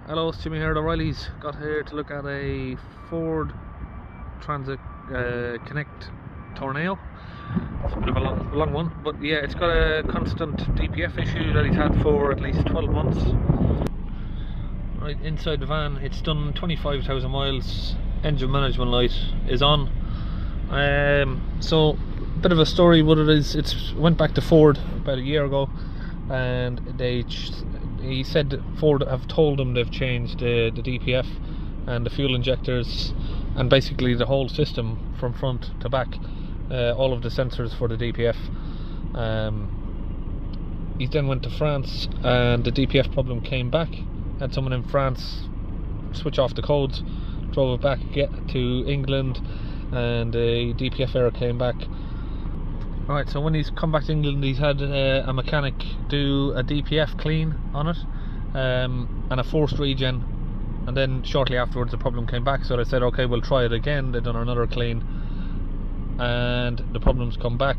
Hello, it's Jimmy here at O'Reilly's. Got here to look at a Ford Transit Connect Tornado. It's a bit of a long one, but yeah, it's got a constant DPF issue that he's had for at least 12 months. Right, inside the van, it's done 25,000 miles, engine management light is on. So, a bit of a story what it is. It's went back to Ford about a year ago, and he said Ford have told him they've changed the DPF and the fuel injectors and basically the whole system from front to back, all of the sensors for the DPF. He then went to France and the DPF problem came back. Had someone in France switch off the codes, drove it back to England, and a DPF error came back. Right, so when he's come back to England, he's had a mechanic do a DPF clean on it, and a forced regen, and then shortly afterwards the problem came back, so they said okay, we'll try it again. They've done another clean and the problem's come back.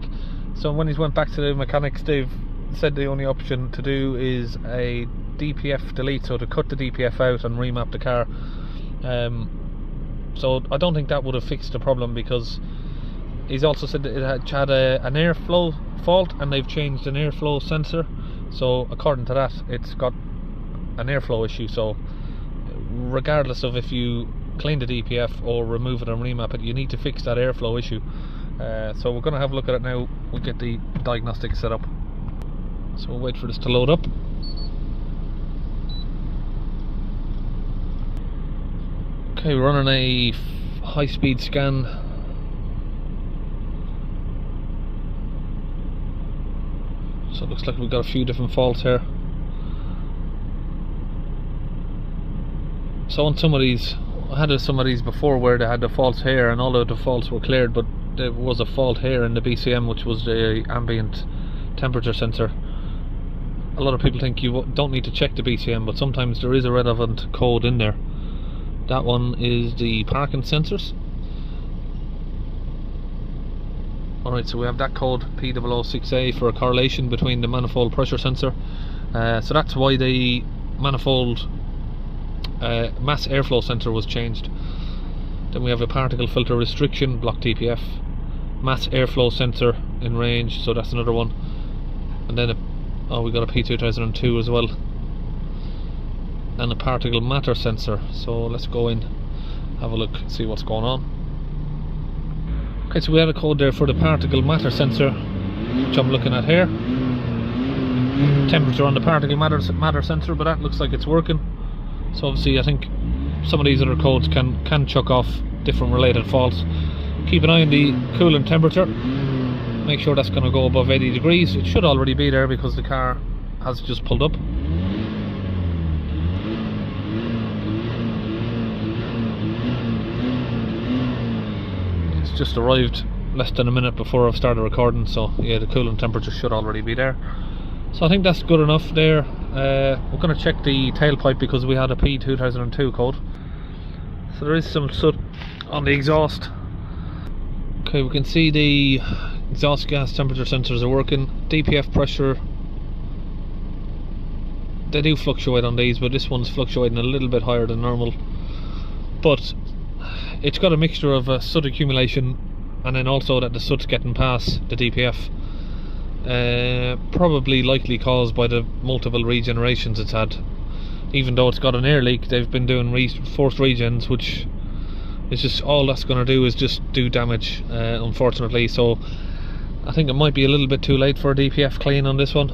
So when he's went back to the mechanics, they've said the only option to do is a DPF delete, so to cut the DPF out and remap the car. So I don't think that would have fixed the problem, because he's also said that it had an airflow fault and they've changed an airflow sensor, so according to that it's got an airflow issue. So regardless of if you clean the DPF or remove it and remap it, you need to fix that airflow issue. So we're going to have a look at it now. We'll get the diagnostic set up, so we'll wait for this to load up. Okay, we're running a high-speed scan. So it looks like we've got a few different faults here. So on some of these, I had some of these before where they had the faults here and all of the faults were cleared, but there was a fault here in the BCM, which was the ambient temperature sensor. A lot of people think you don't need to check the BCM, but sometimes there is a relevant code in there. That one is the parking sensors. Alright, so we have that code P006A for a correlation between the manifold pressure sensor. So that's why the manifold mass airflow sensor was changed. Then we have a particle filter restriction, block DPF, mass airflow sensor in range, so that's another one. And then we got a P2002 as well, and a particle matter sensor. So let's go in, have a look, see what's going on. Okay, so we had a code there for the particle matter sensor, which I'm looking at here. Temperature on the particle matter sensor, but that looks like it's working. So obviously I think some of these other codes can chuck off different related faults. Keep an eye on the coolant temperature. Make sure that's going to go above 80 degrees. It should already be there because the car has just pulled up. Just arrived less than a minute before I've started recording, so yeah, the coolant temperature should already be there. So I think that's good enough there. We're going to check the tailpipe because we had a P2002 code. So there is some soot on the exhaust. Okay, we can see the exhaust gas temperature sensors are working. DPF pressure, they do fluctuate on these, but this one's fluctuating a little bit higher than normal. But it's got a mixture of soot accumulation and then also that the soot's getting past the DPF. Probably likely caused by the multiple regenerations it's had. Even though it's got an air leak, they've been doing forced regens, which is just all that's going to do is just do damage, unfortunately. So I think it might be a little bit too late for a DPF clean on this one.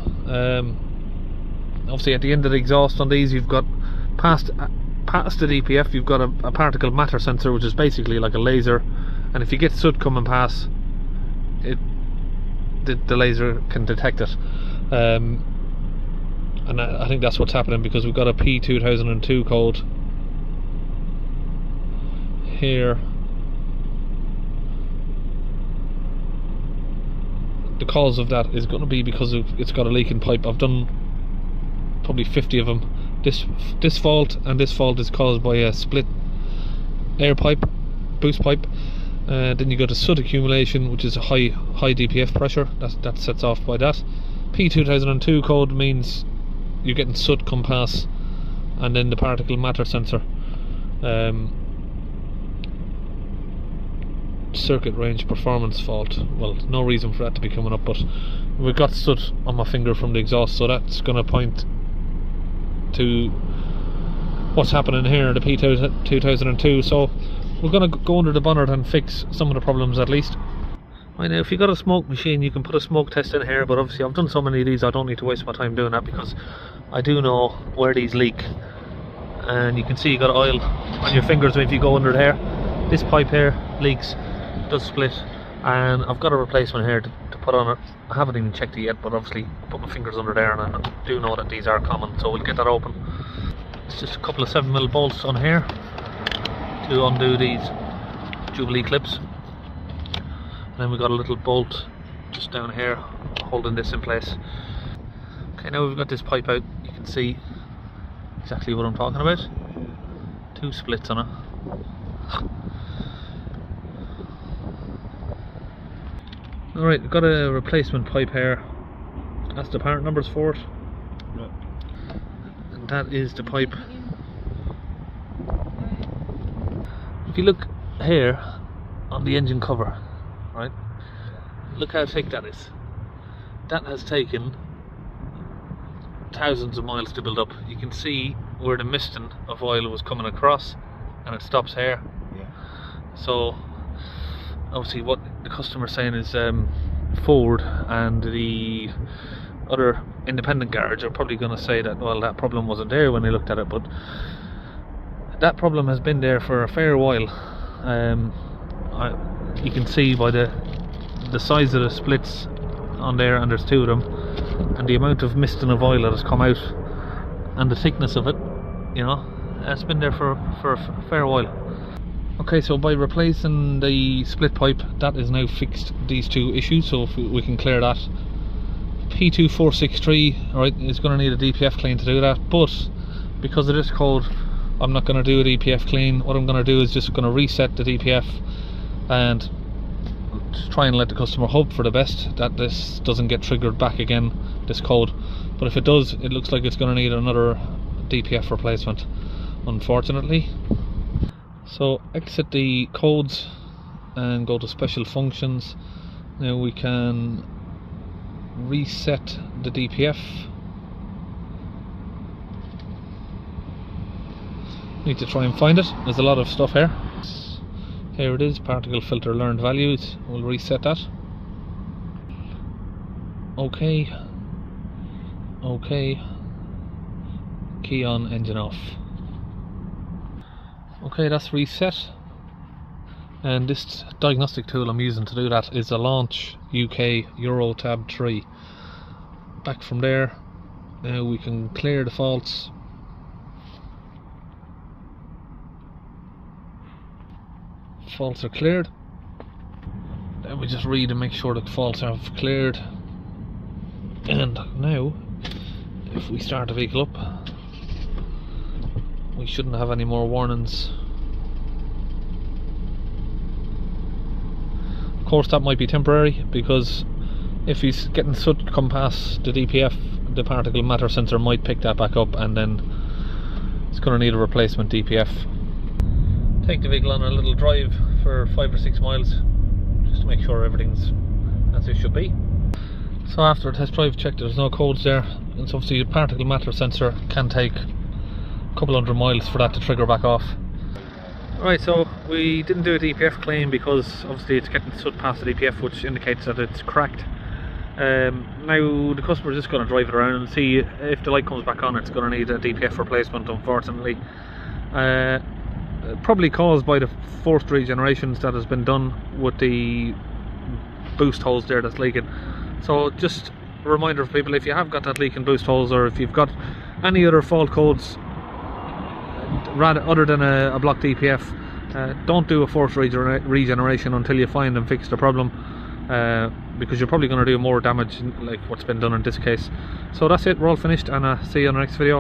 Obviously at the end of the exhaust on these, you've got past the DPF, you've got a particle matter sensor, which is basically like a laser, and if you get soot coming past it, the laser can detect it. And I think that's what's happening, because we've got a P2002 code here. The cause of that is going to be because it's got a leaking pipe. I've done probably 50 of them. This fault and this fault is caused by a split air pipe, boost pipe, Then you go to Soot accumulation, which is a high DPF pressure. That sets off by that. P2002 code means you're getting soot come pass, and then the particle matter sensor. Circuit range performance fault. Well, no reason for that to be coming up, but we've got soot on my finger from the exhaust, so that's going to point to what's happening here, the P2002. So we're going to go under the bonnet and fix some of the problems at least. Right, now if you've got a smoke machine, you can put a smoke test in here, but obviously I've done so many of these I don't need to waste my time doing that, because I do know where these leak. And you can see you got oil on your fingers if you go under there. This pipe here leaks, does split, and I've got a replacement here to put on it. I haven't even checked it yet, but obviously I put my fingers under there, and I do know that these are common, so we'll get that open. It's just a couple of 7mm bolts on here to undo these Jubilee clips. And then we've got a little bolt just down here holding this in place. Okay, now we've got this pipe out, you can see exactly what I'm talking about. 2 splits on it. Alright, we've got a replacement pipe here. That's the part numbers for it. Yeah. And that is the pipe. If you look here on the engine cover, right, look how thick that is. That has taken thousands of miles to build up. You can see where the misting of oil was coming across, and it stops here. Yeah. So obviously what the customer's saying is Ford and the other independent garage are probably going to say that, well, that problem wasn't there when they looked at it, but that problem has been there for a fair while. You can see by the size of the splits on there, and there's 2 of them, and the amount of misting of oil that has come out and the thickness of it, you know, it's been there for a fair while. Okay, so by replacing the split pipe, that is now fixed these 2 issues, so if we can clear that. P006A, right, is going to need a DPF clean to do that, but because of this code I'm not going to do a DPF clean. What I'm going to do is just going to reset the DPF and try and let the customer hope for the best that this doesn't get triggered back again, this code. But if it does, it looks like it's going to need another DPF replacement, unfortunately. So exit the codes and go to special functions. Now we can reset the DPF. Need to try and find it. There's a lot of stuff here. Here it is, particle filter learned values. We'll reset that. Okay. Okay. Key on, engine off. Okay, that's reset. And this diagnostic tool I'm using to do that is a Launch UK Euro Tab 3. Back from there, now we can clear the faults. Faults are cleared. Then we just read and make sure the faults are cleared. And now, if we start the vehicle up, we shouldn't have any more warnings. Of course, that might be temporary, because if he's getting soot come past the DPF, the particle matter sensor might pick that back up, and then it's going to need a replacement DPF. Take the vehicle on a little drive for 5 or 6 miles just to make sure everything's as it should be. So after a test drive, checked there's no codes there, and so obviously the particle matter sensor can take a couple hundred miles for that to trigger back off. Right, so we didn't do a DPF clean because obviously it's getting soot past the DPF, which indicates that it's cracked. Now the customer's just going to drive it around and see if the light comes back on. It's going to need a DPF replacement, unfortunately. Probably caused by the forced regenerations that has been done with the boost hose there that's leaking. So just a reminder for people, if you have got that leaking boost hose, or if you've got any other fault codes other than a block DPF, don't do a forced regeneration until you find and fix the problem, because you're probably going to do more damage like what's been done in this case. So that's it, we're all finished, and see you on the next video.